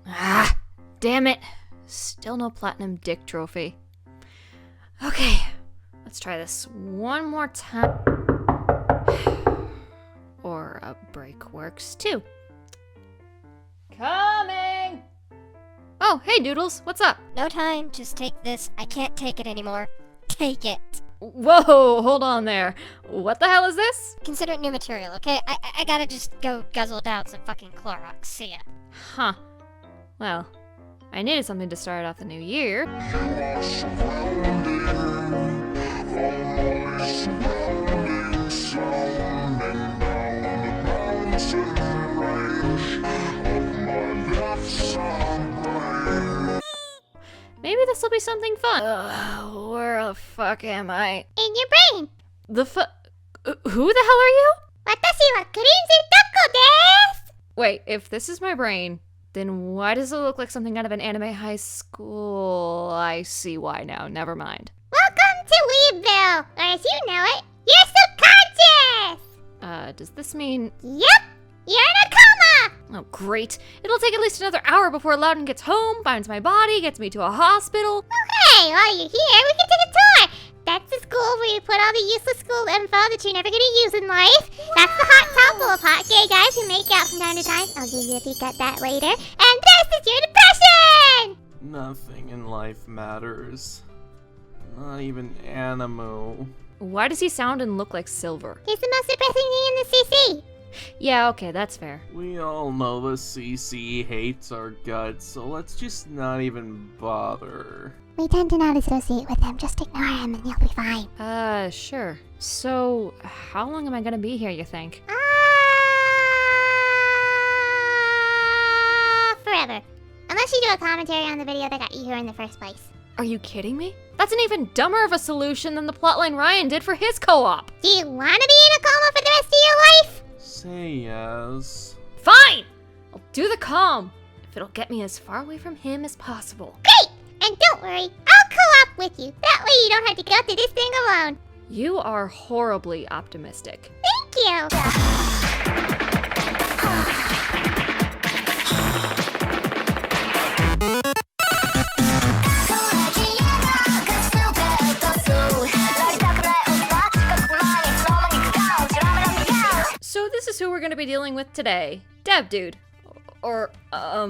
Ah, damn it. Still no platinum dick trophy. Okay, let's try this one more time. Or a break works too. Coming! Oh, hey Doodles, what's up? No time, just take this. I can't take it anymore. Take it. Whoa, hold on there. What the hell is this? Consider it new material, okay? I gotta just go guzzle down some fucking Clorox. See ya. Huh. Well, I needed something to start off the new year. Maybe this will be something fun. Where the fuck am I? In your brain. Who the hell are you? Watashi wa crazy taco desu! Wait, if this is my brain, then why does it look like something out of an anime high school? I see why now, never mind. Welcome to Weebville, or as you know it, you're subconscious! Does this mean... Yep, you're in a coma! Oh, great. It'll take at least another hour before Loudon gets home, finds my body, gets me to a hospital. Hey, while you're here, we can take a tour! That's the school where you put all the useless school info that you're never gonna use in life. That's the hot tub full of hot gay guys who make out from time to time. I'll give you a peek at that later. And this is your depression! Nothing in life matters. Not even Animu. Why does he sound and look like Silver? He's the most depressing thing in the CC. Yeah, okay, that's fair. We all know the CC hates our guts, so let's just not even bother. We tend to not associate with him. Just ignore him and you'll be fine. Sure. So, how long am I gonna be here, you think? Forever. Unless you do a commentary on the video that got you here in the first place. Are you kidding me? That's an even dumber of a solution than the plotline Ryan did for his co-op. Do you want to be in a coma for the rest of your life? Say yes. Fine! I'll do the calm, if it'll get me as far away from him as possible. Great! And don't worry, I'll co-op with you. That way you don't have to go through this thing alone. You are horribly optimistic. Thank you! So this is who we're gonna be dealing with today. Dab Dude. Or, I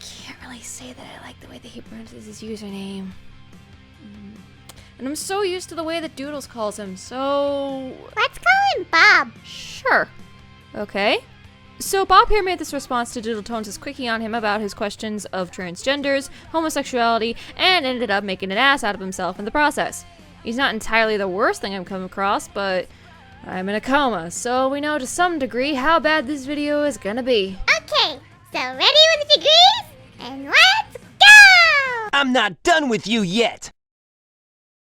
can't really say that I like the way that he pronounces his username. And I'm so used to the way that Doodles calls him, so... Let's call him Bob. Sure. Okay. So Bob here made this response to Doodletones' quickie on him about his questions of transgenders, homosexuality, and ended up making an ass out of himself in the process. He's not entirely the worst thing I've come across, but I'm in a coma, so we know to some degree how bad this video is gonna be. Okay, so ready with the degrees? And let's go! I'm not done with you yet!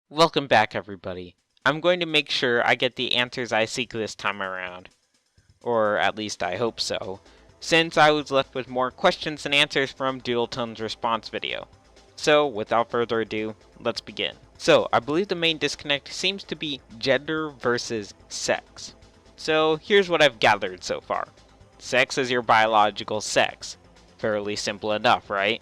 Welcome back, everybody. I'm going to make sure I get the answers I seek this time around. Or at least I hope so, since I was left with more questions than answers from Doodletones' response video. So, without further ado, let's begin. So, I believe the main disconnect seems to be gender versus sex. So, here's what I've gathered so far. Sex is your biological sex. Fairly simple enough, right?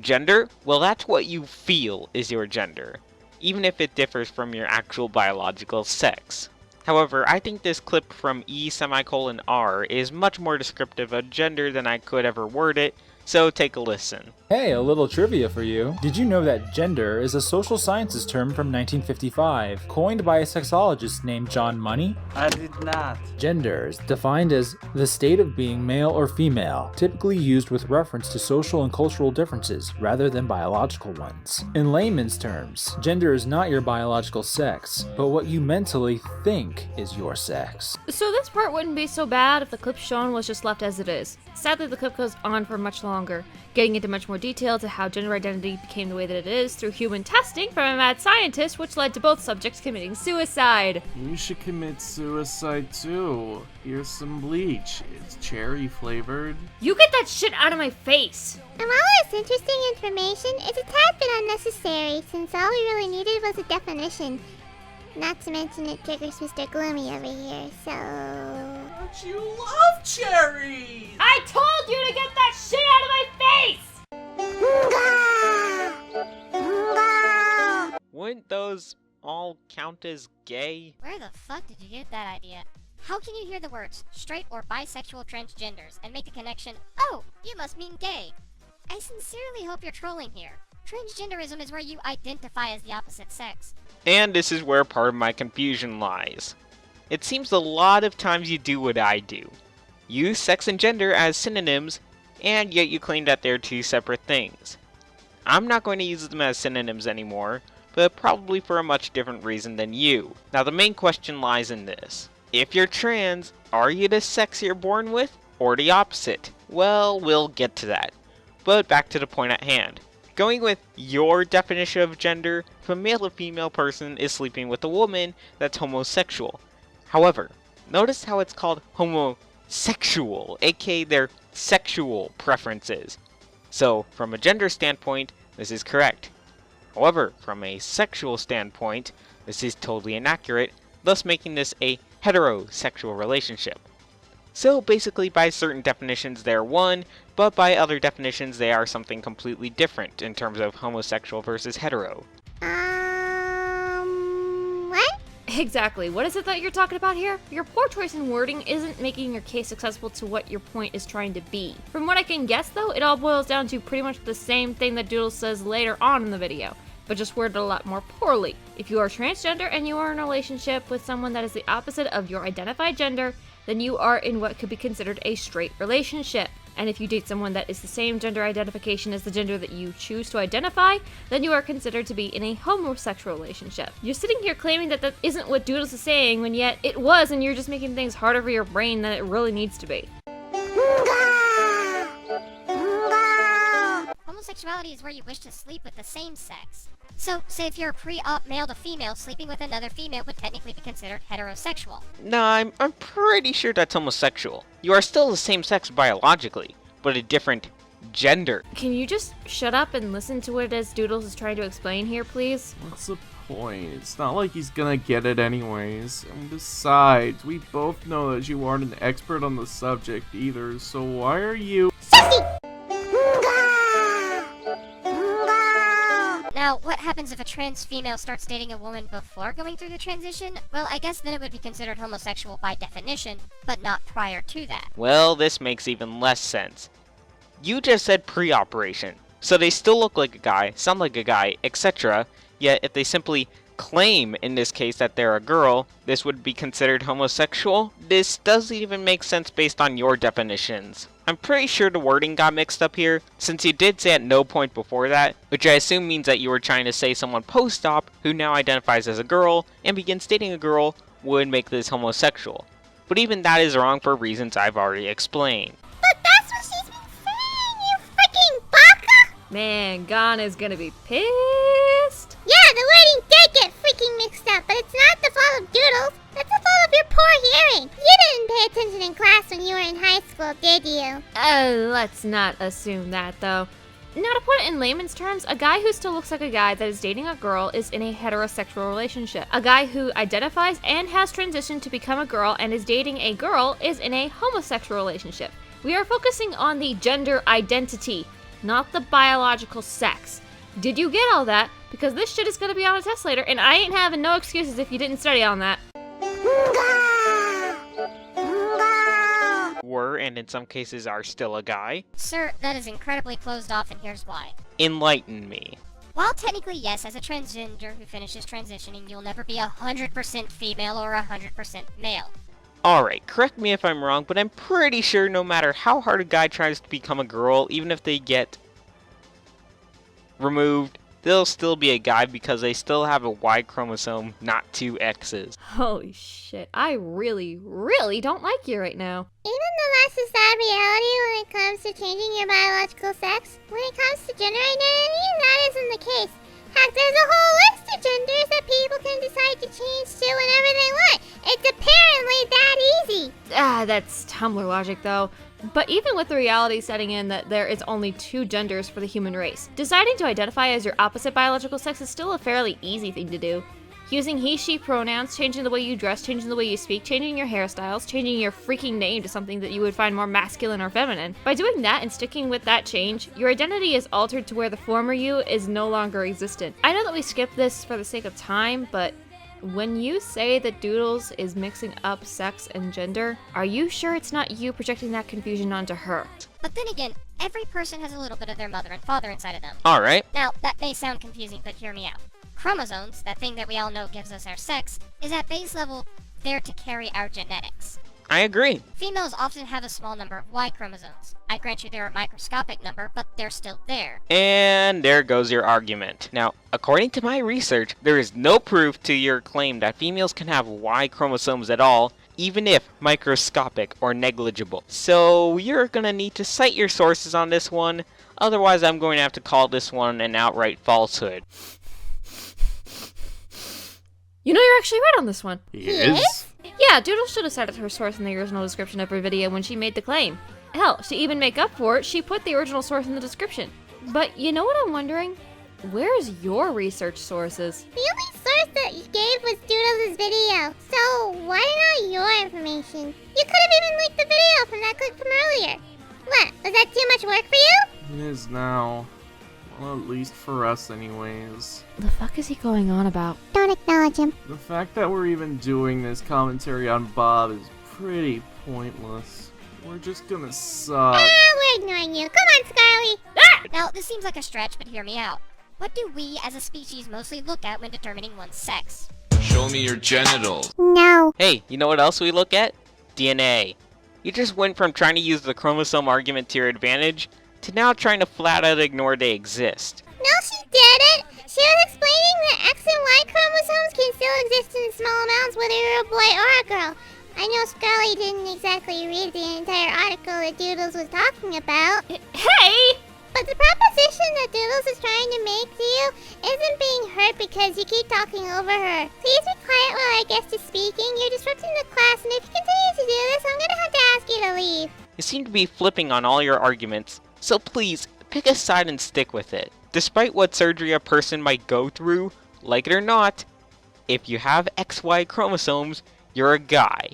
Gender? Well, that's what you feel is your gender, even if it differs from your actual biological sex. However, I think this clip from E:R is much more descriptive of gender than I could ever word it, so take a listen. Hey, a little trivia for you. Did you know that gender is a social sciences term from 1955, coined by a sexologist named John Money? I did not. Gender is defined as the state of being male or female, typically used with reference to social and cultural differences rather than biological ones. In layman's terms, gender is not your biological sex, but what you mentally think is your sex. So this part wouldn't be so bad if the clip shown was just left as it is. Sadly, the clip goes on for much longer, getting into much more detail to how gender identity became the way that it is through human testing from a mad scientist, which led to both subjects committing suicide. You should commit suicide too. Here's some bleach. It's cherry flavored. You get that shit out of my face! And while it's interesting information, it's a tad bit unnecessary, since all we really needed was a definition. Not to mention it triggers Mr. Gloomy over here, so... But you love cherries! I told those all count as gay? Where the fuck did you get that idea? How can you hear the words straight or bisexual transgenders and make the connection, oh, you must mean gay? I sincerely hope you're trolling here. Transgenderism is where you identify as the opposite sex. And this is where part of my confusion lies. It seems a lot of times you do what I do. Use sex and gender as synonyms, and yet you claim that they're two separate things. I'm not going to use them as synonyms anymore, but probably for a much different reason than you. Now the main question lies in this. If you're trans, are you the sex you're born with, or the opposite? Well, we'll get to that. But back to the point at hand. Going with your definition of gender, if a male or female person is sleeping with a woman, that's homosexual. However, notice how it's called homosexual, aka their sexual preferences. So, from a gender standpoint, this is correct. However, from a sexual standpoint, this is totally inaccurate, thus making this a heterosexual relationship. So basically by certain definitions they're one, but by other definitions they are something completely different in terms of homosexual versus hetero. What? Exactly. What is it that you're talking about here? Your poor choice in wording isn't making your case accessible to what your point is trying to be. From what I can guess though, it all boils down to pretty much the same thing that Doodle says later on in the video, but just worded a lot more poorly. If you are transgender and you are in a relationship with someone that is the opposite of your identified gender, then you are in what could be considered a straight relationship. And if you date someone that is the same gender identification as the gender that you choose to identify, then you are considered to be in a homosexual relationship. You're sitting here claiming that that isn't what Doodles is saying, when yet it was, and you're just making things harder for your brain than it really needs to be. Homosexuality is where you wish to sleep with the same sex. So, say if you're a pre-op male to female, sleeping with another female would technically be considered heterosexual. No, I'm pretty sure that's homosexual. You are still the same sex biologically, but a different gender. Can you just shut up and listen to what it is Doodles is trying to explain here, please? What's the point? It's not like he's gonna get it anyways. And besides, we both know that you aren't an expert on the subject either, so why are you— Now, what happens if a trans female starts dating a woman before going through the transition? Well, I guess then it would be considered homosexual by definition, but not prior to that. Well, this makes even less sense. You just said pre-operation, so they still look like a guy, sound like a guy, etc. Yet if they simply claim in this case that they're a girl, this would be considered homosexual? This doesn't even make sense based on your definitions. I'm pretty sure the wording got mixed up here, since you did say at no point before that, which I assume means that you were trying to say someone post-op who now identifies as a girl and begins dating a girl would make this homosexual. But even that is wrong for reasons I've already explained. But that's what she's been saying, you freaking baka! Man, Gon is gonna be pissed. Yeah, the wording did get freaking mixed up, but it's not the fault of Doodles. That's the fault of your poor hearing. You didn't pay attention in class when you were in high school, did you? Let's not assume that, though. Now, to put it in layman's terms, a guy who still looks like a guy that is dating a girl is in a heterosexual relationship. A guy who identifies and has transitioned to become a girl and is dating a girl is in a homosexual relationship. We are focusing on the gender identity, not the biological sex. Did you get all that? Because this shit is gonna be on a test later, and I ain't having no excuses if you didn't study on that. Were, and in some cases are still a guy? Sir, that is incredibly closed off, and here's why. Enlighten me. While technically yes, as a transgender who finishes transitioning, you'll never be 100% female or 100% male. Alright, correct me if I'm wrong, but I'm pretty sure no matter how hard a guy tries to become a girl, even if they get removed, they'll still be a guy because they still have a Y chromosome, not 2 X's. Holy shit, I really, really don't like you right now. Even though that's a sad reality when it comes to changing your biological sex, when it comes to gender identity, that isn't the case. Heck, there's a whole list of genders that people can decide to change to whenever they want. It's apparently that easy. That's Tumblr logic, though. But even with the reality setting in that there is only 2 genders for the human race, deciding to identify as your opposite biological sex is still a fairly easy thing to do. using he, she pronouns, changing the way you dress, changing the way you speak, changing your hairstyles, changing your freaking name to something that you would find more masculine or feminine. By doing that and sticking with that change, your identity is altered to where the former you is no longer existent. I know that we skipped this for the sake of time, but when you say that Doodles is mixing up sex and gender, are you sure it's not you projecting that confusion onto her? But then again, every person has a little bit of their mother and father inside of them. Alright. Now, that may sound confusing, but hear me out. Chromosomes, that thing that we all know gives us our sex, is at base level there to carry our genetics. I agree. Females often have a small number of Y chromosomes. I grant you they're a microscopic number, but they're still there. And there goes your argument. Now, according to my research, there is no proof to your claim that females can have Y chromosomes at all, even if microscopic or negligible. So you're gonna need to cite your sources on this one, otherwise I'm going to have to call this one an outright falsehood. You know, you're actually right on this one. He is? Yeah, Doodles should have cited her source in the original description of her video when she made the claim. Hell, to even make up for it, she put the original source in the description. But you know what I'm wondering? Where's your research sources? The only source that you gave was Doodles' video. So why not your information? You could have even linked the video from that clip from earlier. What, was that too much work for you? It is now. Well, at least for us anyways. The fuck is he going on about? Don't acknowledge him. The fact that we're even doing this commentary on Bob is pretty pointless. We're just gonna suck. We're ignoring you. Come on, Scarlet. Now, this seems like a stretch, but hear me out. What do we as a species mostly look at when determining one's sex? Show me your genitals. No. Hey, you know what else we look at? DNA. You just went from trying to use the chromosome argument to your advantage, to now trying to flat out ignore they exist. No, she didn't. She was explaining that X and Y chromosomes can still exist in small amounts whether you're a boy or a girl. I know Scarlet didn't exactly read the entire article that Doodles was talking about. Hey! But the proposition that Doodles is trying to make to you isn't being heard because you keep talking over her. Please be quiet while I get to speaking. You're disrupting the class, and if you continue to do this, I'm gonna have to ask you to leave. You seem to be flipping on all your arguments, so please, pick a side and stick with it. Despite what surgery a person might go through, like it or not, if you have XY chromosomes, you're a guy.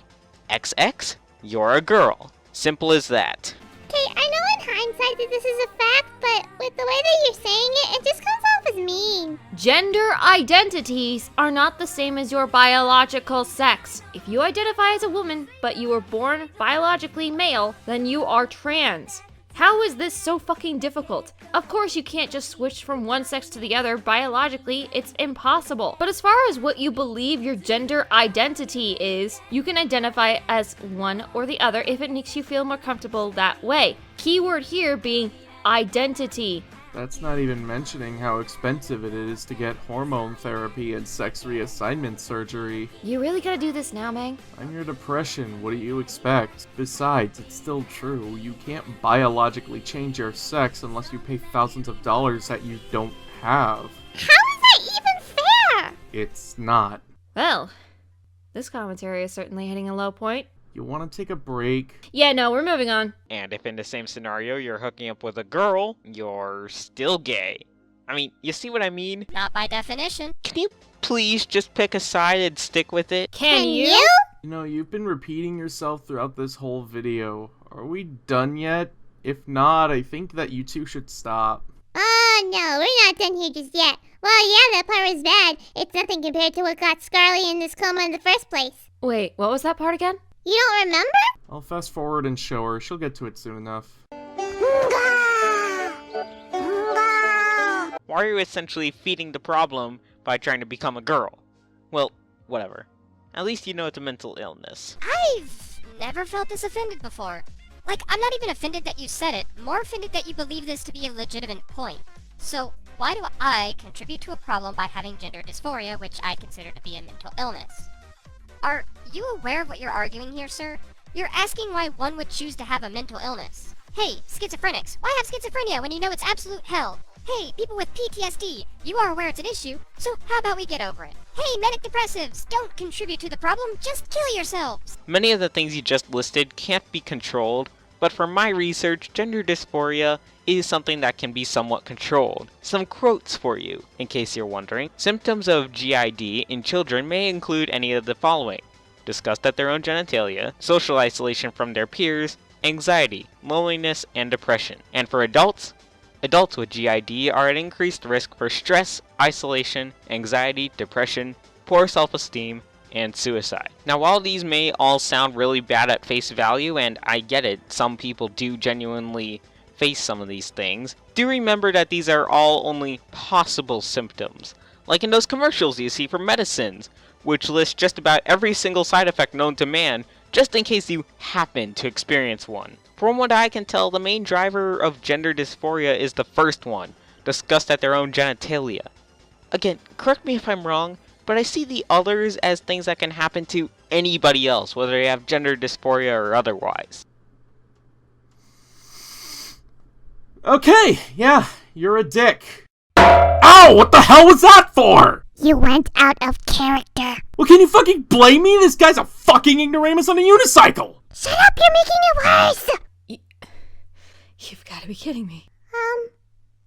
XX, you're a girl. Simple as that. Okay, I know in hindsight that this is a fact, but with the way that you're saying it, it just comes off as mean. Gender identities are not the same as your biological sex. If you identify as a woman, but you were born biologically male, then you are trans. How is this so fucking difficult? Of course you can't just switch from one sex to the other biologically, it's impossible. But as far as what you believe your gender identity is, you can identify as one or the other if it makes you feel more comfortable that way. Keyword here being identity. That's not even mentioning how expensive it is to get hormone therapy and sex reassignment surgery. You really gotta do this now, Mang? I'm your depression, what do you expect? Besides, it's still true, you can't biologically change your sex unless you pay thousands of dollars that you don't have. How is that even fair? It's not. Well, this commentary is certainly hitting a low point. You want to take a break? Yeah, no, we're moving on. And if in the same scenario you're hooking up with a girl, you're still gay. I mean, you see what I mean? Not by definition. Can you please just pick a side and stick with it? Can you? You know, you've been repeating yourself throughout this whole video. Are we done yet? If not, I think that you two should stop. Oh, no, we're not done here just yet. Well, yeah, that part was bad. It's nothing compared to what got Scarlet in this coma in the first place. Wait, what was that part again? You don't remember? I'll fast forward and show her. She'll get to it soon enough. Why are you essentially feeding the problem by trying to become a girl? Well, whatever. At least you know it's a mental illness. I've never felt this offended before. Like, I'm not even offended that you said it, more offended that you believe this to be a legitimate point. So, why do I contribute to a problem by having gender dysphoria, which I consider to be a mental illness? Are you aware of what you're arguing here, sir? You're asking why one would choose to have a mental illness. Hey, schizophrenics, why have schizophrenia when you know it's absolute hell? Hey, people with PTSD, you are aware it's an issue, so how about we get over it? Hey, manic depressives, don't contribute to the problem, just kill yourselves! Many of the things you just listed can't be controlled, but from my research, gender dysphoria is something that can be somewhat controlled. Some quotes for you, in case you're wondering. Symptoms of GID in children may include any of the following: disgust at their own genitalia, social isolation from their peers, anxiety, loneliness, and depression. And for adults with GID are at increased risk for stress, isolation, anxiety, depression, poor self-esteem, and suicide. Now, while these may all sound really bad at face value, and I get it, some people do genuinely face some of these things, do remember that these are all only possible symptoms. Like in those commercials you see for medicines, which list just about every single side effect known to man, just in case you happen to experience one. From what I can tell, the main driver of gender dysphoria is the first one, disgust at their own genitalia. Again, correct me if I'm wrong, but I see the others as things that can happen to anybody else, whether they have gender dysphoria or otherwise. Okay, yeah, you're a dick. Ow, what the hell was that for? You went out of character. Well, can you fucking blame me? This guy's a fucking ignoramus on a unicycle! Shut up, you're making it worse! You've got to be kidding me.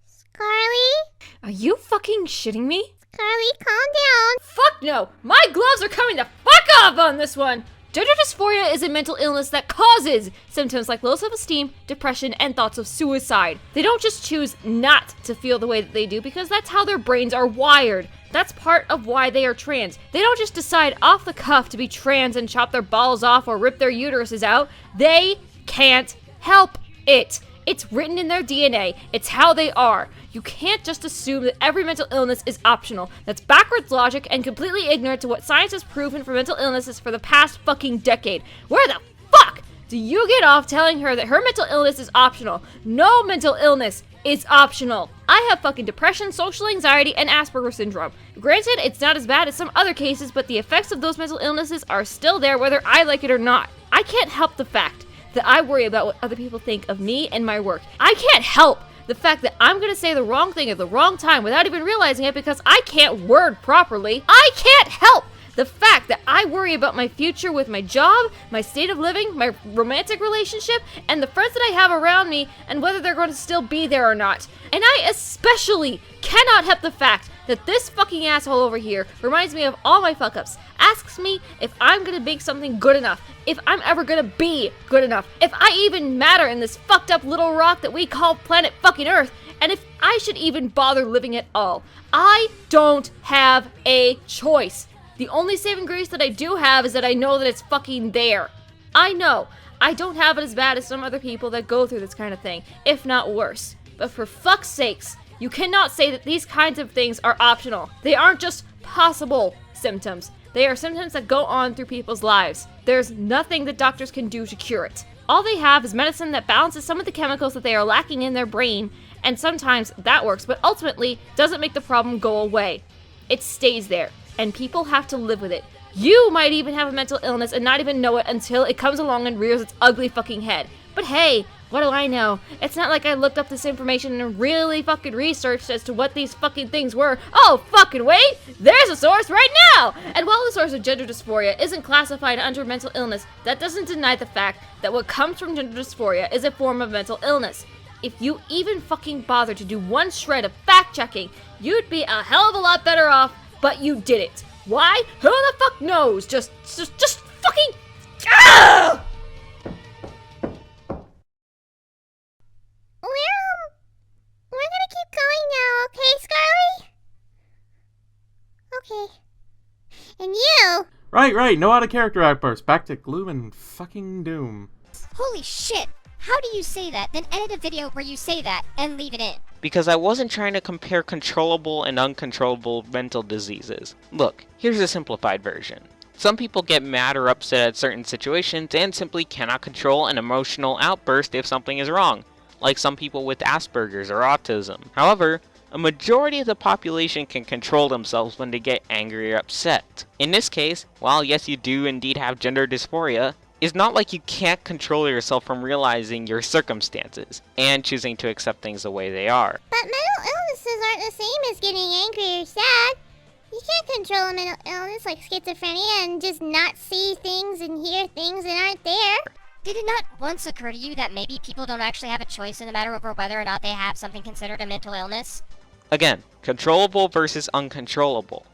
Scarlet? Are you fucking shitting me? Scarlet, calm down. Fuck no! My gloves are coming the fuck off on this one! Gender dysphoria is a mental illness that causes symptoms like low self-esteem, depression, and thoughts of suicide. They don't just choose not to feel the way that they do because that's how their brains are wired. That's part of why they are trans. They don't just decide off the cuff to be trans and chop their balls off or rip their uteruses out. They can't help it. It's written in their DNA. It's how they are. You can't just assume that every mental illness is optional. That's backwards logic and completely ignorant to what science has proven for mental illnesses for the past fucking decade. Where the fuck do you get off telling her that her mental illness is optional? No mental illness is optional. I have fucking depression, social anxiety, and Asperger's syndrome. Granted, it's not as bad as some other cases, but the effects of those mental illnesses are still there whether I like it or not. I can't help the fact that I worry about what other people think of me and my work. I can't help the fact that I'm gonna say the wrong thing at the wrong time without even realizing it because I can't word properly. I can't help the fact that I worry about my future with my job, my state of living, my romantic relationship, and the friends that I have around me, and whether they're going to still be there or not. And I especially cannot help the fact that this fucking asshole over here reminds me of all my fuck-ups. Asks me if I'm gonna make something good enough, if I'm ever gonna be good enough, if I even matter in this fucked up little rock that we call planet fucking Earth, and if I should even bother living at all. I don't have a choice. The only saving grace that I do have is that I know that it's fucking there. I know I don't have it as bad as some other people that go through this kind of thing, if not worse. But for fuck's sakes, you cannot say that these kinds of things are optional. They aren't just possible symptoms. They are symptoms that go on through people's lives. There's nothing that doctors can do to cure it. All they have is medicine that balances some of the chemicals that they are lacking in their brain, and sometimes that works, but ultimately doesn't make the problem go away. It stays there, and people have to live with it. You might even have a mental illness and not even know it until it comes along and rears its ugly fucking head. But hey, what do I know? It's not like I looked up this information and really fucking researched as to what these fucking things were. Oh, fucking wait! There's a source right now! And while the source of gender dysphoria isn't classified under mental illness, that doesn't deny the fact that what comes from gender dysphoria is a form of mental illness. If you even fucking bother to do one shred of fact-checking, you'd be a hell of a lot better off, but you didn't. Why? Who the fuck knows? Just fucking... Ah! We're gonna keep going now, okay, Scarlet? Okay. And you? Right, no out of character outbursts. Back to gloom and fucking doom. Holy shit! How do you say that, then edit a video where you say that and leave it in? Because I wasn't trying to compare controllable and uncontrollable mental diseases. Look, here's a simplified version. Some people get mad or upset at certain situations and simply cannot control an emotional outburst if something is wrong, like some people with Asperger's or autism. However, a majority of the population can control themselves when they get angry or upset. In this case, while yes, you do indeed have gender dysphoria, it's not like you can't control yourself from realizing your circumstances and choosing to accept things the way they are. But mental illnesses aren't the same as getting angry or sad. You can't control a mental illness like schizophrenia and just not see things and hear things that aren't there. Did it not once occur to you that maybe people don't actually have a choice in the matter over whether or not they have something considered a mental illness? Again, controllable versus uncontrollable.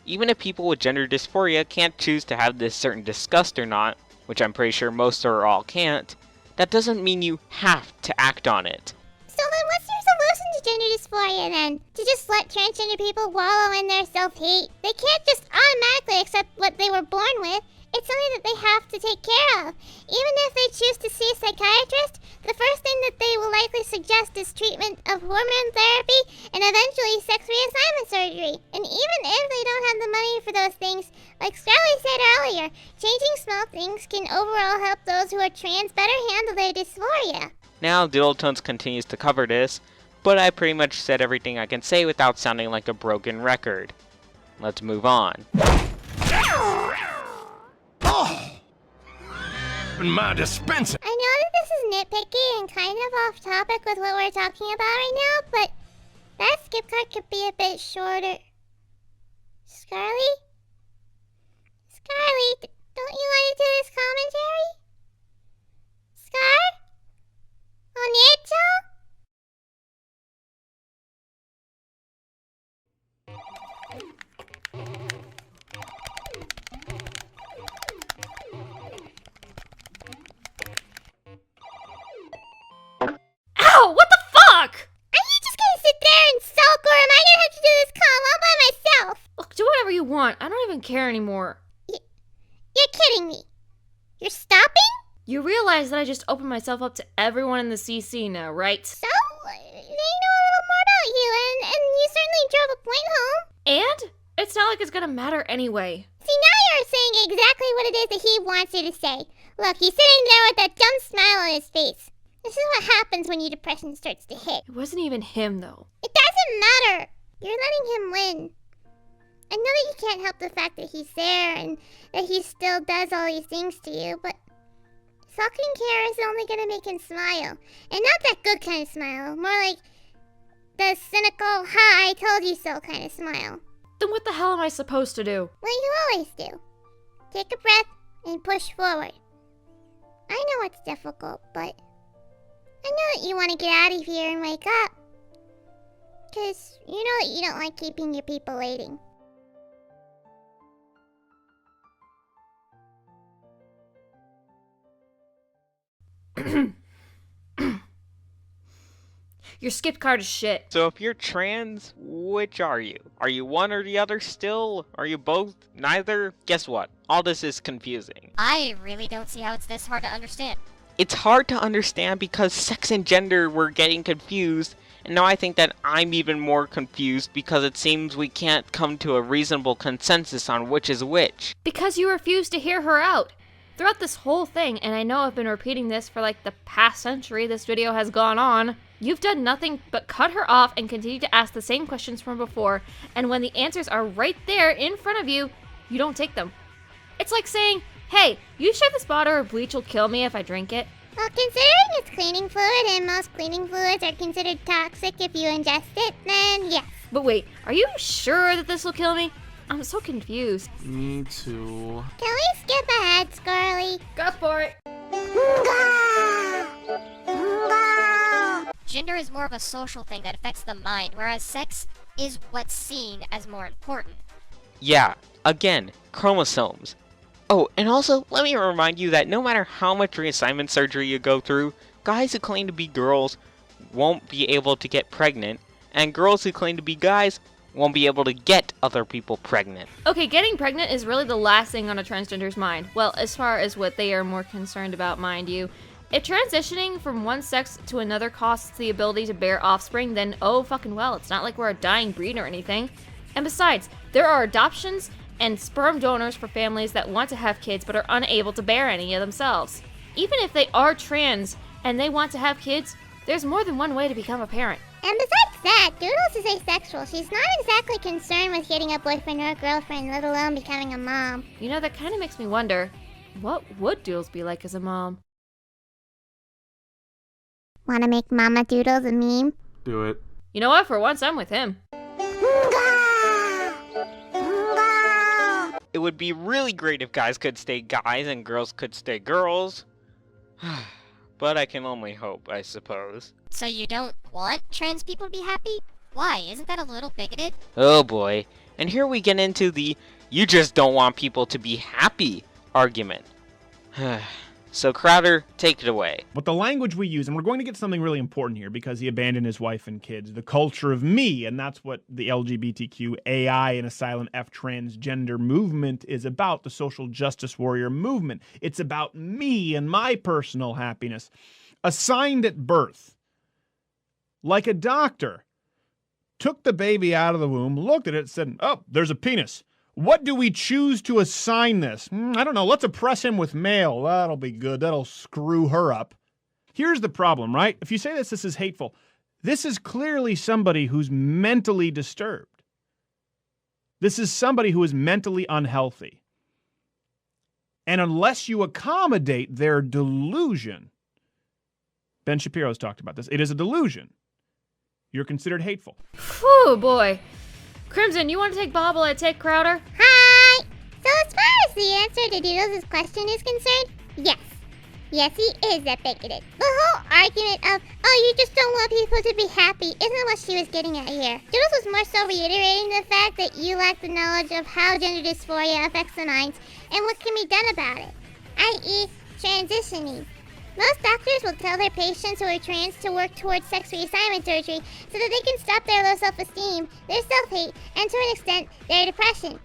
Even if people with gender dysphoria can't choose to have this certain disgust or not, which I'm pretty sure most or all can't, that doesn't mean you have to act on it. So then what's your solution to gender dysphoria then? To just let transgender people wallow in their self-hate? They can't just automatically accept what they were born with. It's something that they have to take care of. Even if they choose to see a psychiatrist, the first thing that they will likely suggest is treatment of hormone therapy and eventually sex reassignment surgery. And even if they don't have the money for those things, like Scarlet said earlier, changing small things can overall help those who are trans better handle their dysphoria. Now, Doodletones continues to cover this, but I pretty much said everything I can say without sounding like a broken record. Let's move on. My dispenser! I know that this is nitpicky and kind of off topic with what we're talking about right now, but that skip card could be a bit shorter. Scarlet? Scarlet, don't you want to do this commentary? Scar? Onecho? Ow! What the fuck? Are you just gonna sit there and sulk, or am I gonna have to do this call all by myself? Look, do whatever you want. I don't even care anymore. You're kidding me. You're stopping? You realize that I just opened myself up to everyone in the CC now, right? So, they know a little more about you, and you certainly drove a point home. And it's not like it's gonna matter anyway. See, now you're saying exactly what it is that he wants you to say. Look, he's sitting there with that dumb smile on his face. This is what happens when your depression starts to hit. It wasn't even him, though. It doesn't matter. You're letting him win. I know that you can't help the fact that he's there and that he still does all these things to you, but sulking care is only gonna make him smile. And not that good kind of smile. More like the cynical, ha, I told you so kind of smile. Then what the hell am I supposed to do? What you always do. Take a breath and push forward. I know it's difficult, but I know that you want to get out of here and wake up. Because you know that you don't like keeping your people waiting. Your skip card is shit. So if you're trans, which are you? Are you one or the other still? Are you both? Neither? Guess what? All this is confusing. I really don't see how it's this hard to understand. It's hard to understand because sex and gender were getting confused, and now I think that I'm even more confused because it seems we can't come to a reasonable consensus on which is which. Because you refuse to hear her out. Throughout this whole thing, and I know I've been repeating this for like the past century this video has gone on, you've done nothing but cut her off and continue to ask the same questions from before, and when the answers are right there in front of you, you don't take them. It's like saying, hey, you sure this bottle of bleach will kill me if I drink it? Well, considering it's cleaning fluid and most cleaning fluids are considered toxic if you ingest it, then yes. But wait, are you sure that this will kill me? I'm so confused. Me too. Can we skip ahead, Scarlet? Go for it. Gender is more of a social thing that affects the mind, whereas sex is what's seen as more important. Yeah, again, chromosomes. Oh, and also, let me remind you that no matter how much reassignment surgery you go through, guys who claim to be girls won't be able to get pregnant, and girls who claim to be guys won't be able to get other people pregnant. Okay, getting pregnant is really the last thing on a transgender's mind. Well, as far as what they are more concerned about, mind you. If transitioning from one sex to another costs the ability to bear offspring, then oh fucking well, it's not like we're a dying breed or anything. And besides, there are adoptions and sperm donors for families that want to have kids but are unable to bear any of themselves. Even if they are trans and they want to have kids, there's more than one way to become a parent. And besides that, Doodles is asexual. She's not exactly concerned with getting a boyfriend or a girlfriend, let alone becoming a mom. You know, that kind of makes me wonder, what would Doodles be like as a mom? Wanna make Mama Doodles a meme? Do it. You know what, for once I'm with him. It would be really great if guys could stay guys and girls could stay girls. But I can only hope, I suppose. So you don't want trans people to be happy? Why? Isn't that a little bigoted? Oh boy. And here we get into the "you just don't want people to be happy" argument. So Crowder, take it away. But the language we use, and we're going to get something really important here because he abandoned his wife and kids, the culture of me, and that's what the LGBTQ AI and Asylum F transgender movement is about, the social justice warrior movement. It's about me and my personal happiness. Assigned at birth, like a doctor, took the baby out of the womb, looked at it, said, oh, there's a penis. What do we choose to assign this? I don't know. Let's oppress him with male. That'll be good. That'll screw her up. Here's the problem, right? If you say this is hateful. This is clearly somebody who's mentally disturbed. This is somebody who is mentally unhealthy. And unless you accommodate their delusion, Ben Shapiro's talked about this, it is a delusion. You're considered hateful. Whew, boy. Crimson, you want to take Bob while I take Crowder? Hi! So as far as the answer to Doodles' question is concerned, yes. Yes, he is that bigoted. The whole argument of, oh, you just don't want people to be happy isn't what she was getting at here. Doodles was more so reiterating the fact that you lack the knowledge of how gender dysphoria affects the minds and what can be done about it, i.e. transitioning. Most doctors will tell their patients who are trans to work towards sex reassignment surgery so that they can stop their low self-esteem, their self-hate, and to an extent, their depression.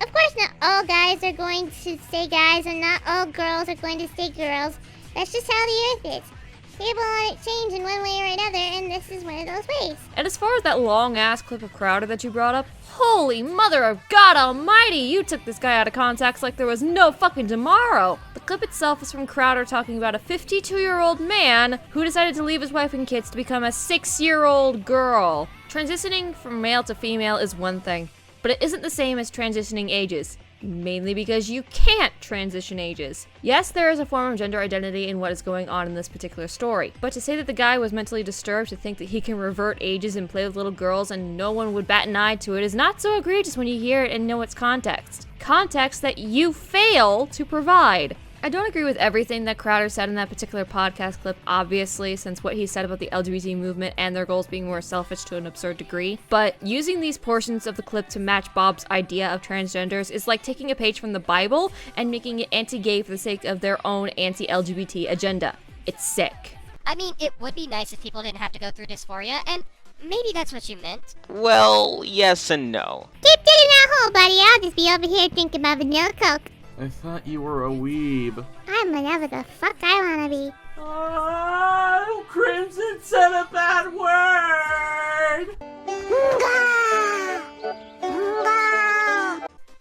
Of course, not all guys are going to stay guys, and not all girls are going to stay girls. That's just how the earth is. People want it change in one way or another, and this is one of those ways. And as far as that long-ass clip of Crowder that you brought up, holy mother of God almighty, you took this guy out of context like there was no fucking tomorrow. The clip itself is from Crowder talking about a 52-year-old man who decided to leave his wife and kids to become a 6-year-old girl. Transitioning from male to female is one thing, but it isn't the same as transitioning ages. Mainly because you can't transition ages. Yes, there is a form of gender identity in what is going on in this particular story, but to say that the guy was mentally disturbed to think that he can revert ages and play with little girls and no one would bat an eye to it is not so egregious when you hear it and know its context. Context that you fail to provide. I don't agree with everything that Crowder said in that particular podcast clip, obviously, since what he said about the LGBT movement and their goals being more selfish to an absurd degree, but using these portions of the clip to match Bob's idea of transgenders is like taking a page from the Bible and making it anti-gay for the sake of their own anti-LGBT agenda. It's sick. I mean, it would be nice if people didn't have to go through dysphoria, and maybe that's what you meant. Well, yes and no. Keep digging that hole, buddy. I'll just be over here drinking my vanilla Coke. I thought you were a weeb. I'm whatever the fuck I wanna be. Oh, Crimson said a bad word!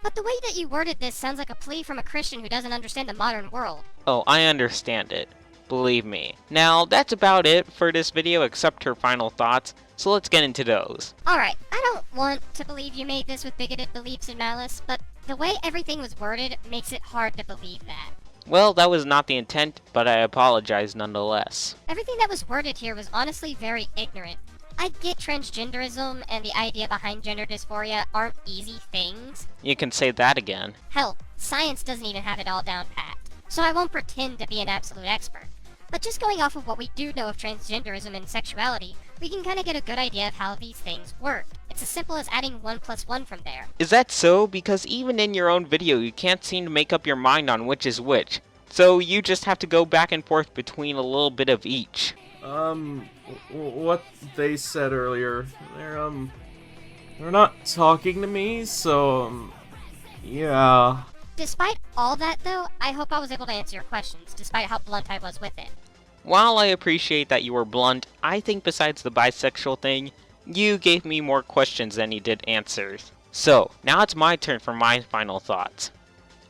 But the way that you worded this sounds like a plea from a Christian who doesn't understand the modern world. Oh, I understand it. Believe me. Now, that's about it for this video except her final thoughts, so let's get into those. Alright, I don't want to believe you made this with bigoted beliefs and malice, but the way everything was worded makes it hard to believe that. Well, that was not the intent, but I apologize nonetheless. Everything that was worded here was honestly very ignorant. I get transgenderism and the idea behind gender dysphoria aren't easy things. You can say that again. Hell, science doesn't even have it all down pat, so I won't pretend to be an absolute expert. But just going off of what we do know of transgenderism and sexuality, we can kind of get a good idea of how these things work. It's as simple as adding 1 + 1 from there. Is that so? Because even in your own video, you can't seem to make up your mind on which is which. So you just have to go back and forth between a little bit of each. What they said earlier, they're not talking to me, so, yeah. Despite all that though, I hope I was able to answer your questions, despite how blunt I was with it. While I appreciate that you were blunt, I think besides the bisexual thing, you gave me more questions than you did answers. So, now it's my turn for my final thoughts.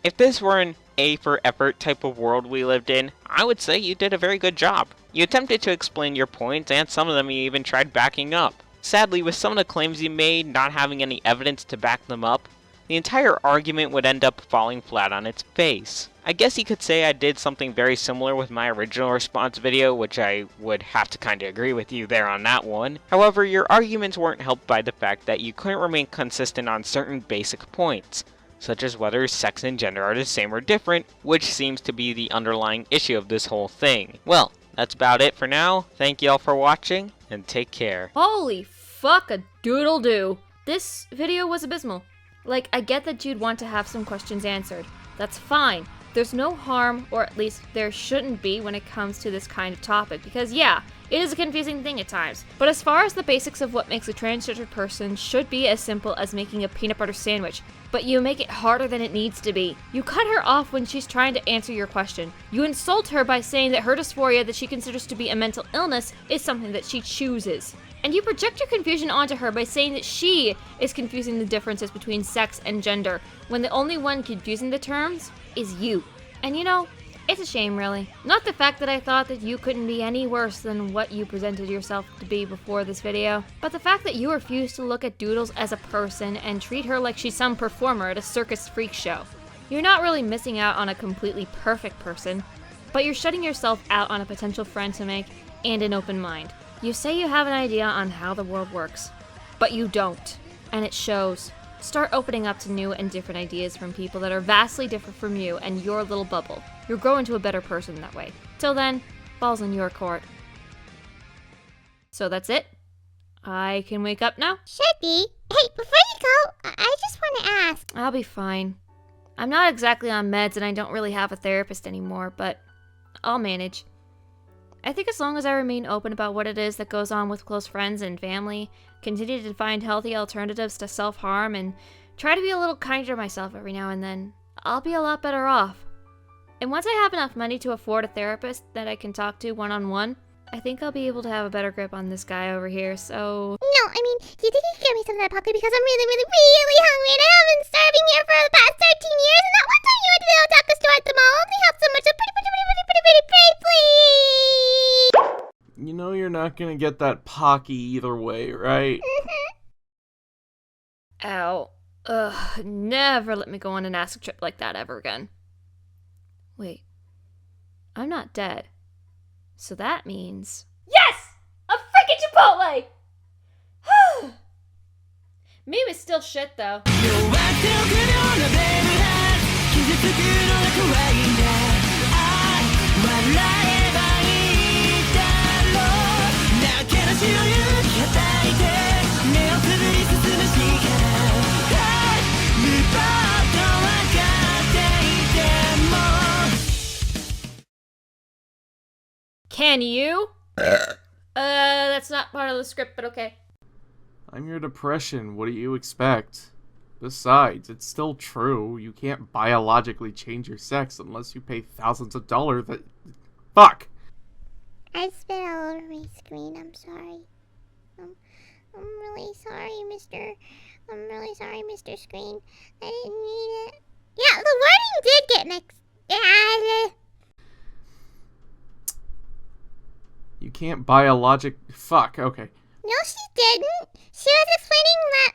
If this were an A for effort type of world we lived in, I would say you did a very good job. You attempted to explain your points, and some of them you even tried backing up. Sadly, with some of the claims you made not having any evidence to back them up, the entire argument would end up falling flat on its face. I guess you could say I did something very similar with my original response video, which I would have to kinda agree with you there on that one. However, your arguments weren't helped by the fact that you couldn't remain consistent on certain basic points. such as whether sex and gender are the same or different, which seems to be the underlying issue of this whole thing. Well, that's about it for now. Thank you all for watching, and take care. Holy fuck a doodle-doo. This video was abysmal. Like, I get that you'd want to have some questions answered. That's fine. There's no harm, or at least there shouldn't be when it comes to this kind of topic, because yeah, it is a confusing thing at times. But as far as the basics of what makes a transgender person should be as simple as making a peanut butter sandwich, but you make it harder than it needs to be. You cut her off when she's trying to answer your question. You insult her by saying that her dysphoria that she considers to be a mental illness is something that she chooses. And you project your confusion onto her by saying that she is confusing the differences between sex and gender, when the only one confusing the terms is you. And you know, it's a shame really. Not the fact that I thought that you couldn't be any worse than what you presented yourself to be before this video, but the fact that you refuse to look at Doodles as a person and treat her like she's some performer at a circus freak show. You're not really missing out on a completely perfect person, but you're shutting yourself out on a potential friend to make and an open mind. You say you have an idea on how the world works, but you don't, and it shows. Start opening up to new and different ideas from people that are vastly different from you and your little bubble. You'll grow into a better person that way. Till then, ball's in your court. So that's it? I can wake up now? Should be. Hey, before you go, I just want to ask. I'll be fine. I'm not exactly on meds and I don't really have a therapist anymore, but I'll manage. I think as long as I remain open about what it is that goes on with close friends and family, continue to find healthy alternatives to self-harm, and try to be a little kinder to myself every now and then, I'll be a lot better off. And once I have enough money to afford a therapist that I can talk to one-on-one, I think I'll be able to have a better grip on this guy over here, so... No, I mean, do you think you could get me some of that broccoli because I'm really, really, really hungry and I have been starving here for the past 13 years, and that one time you went to the Otaku store at the mall only have so much, so pretty, please! You know you're not gonna get that Pocky either way, right? Ow. Ugh, never let me go on an acid trip like that ever again. Wait. I'm not dead. So that means... Yes! A freaking Chipotle! Meme is still shit, though. Can you? That's not part of the script, but okay. I'm your depression. What do you expect? Besides, it's still true. You can't biologically change your sex unless you pay thousands of dollars that... Fuck! I spit all over my screen. I'm sorry. I'm really sorry, Mr. I'm really sorry, Mr. Screen. I didn't mean it. Yeah, the wording did get mixed. You can't Fuck, okay. No, she didn't. She was explaining that...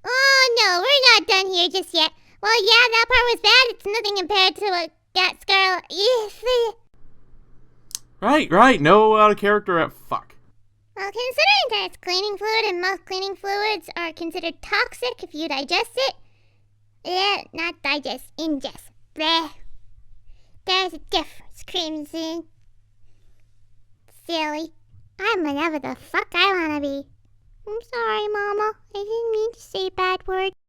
Oh, no, we're not done here just yet. Well, yeah, that part was bad. It's nothing compared to what that Scarlet... Right. No out of character at fuck. Well, considering that it's cleaning fluid and most cleaning fluids are considered toxic if you digest it. Not digest, ingest. Bleh. There's a difference, Crimson. Silly. I'm whatever the fuck I wanna be. I'm sorry, Mama. I didn't mean to say bad words.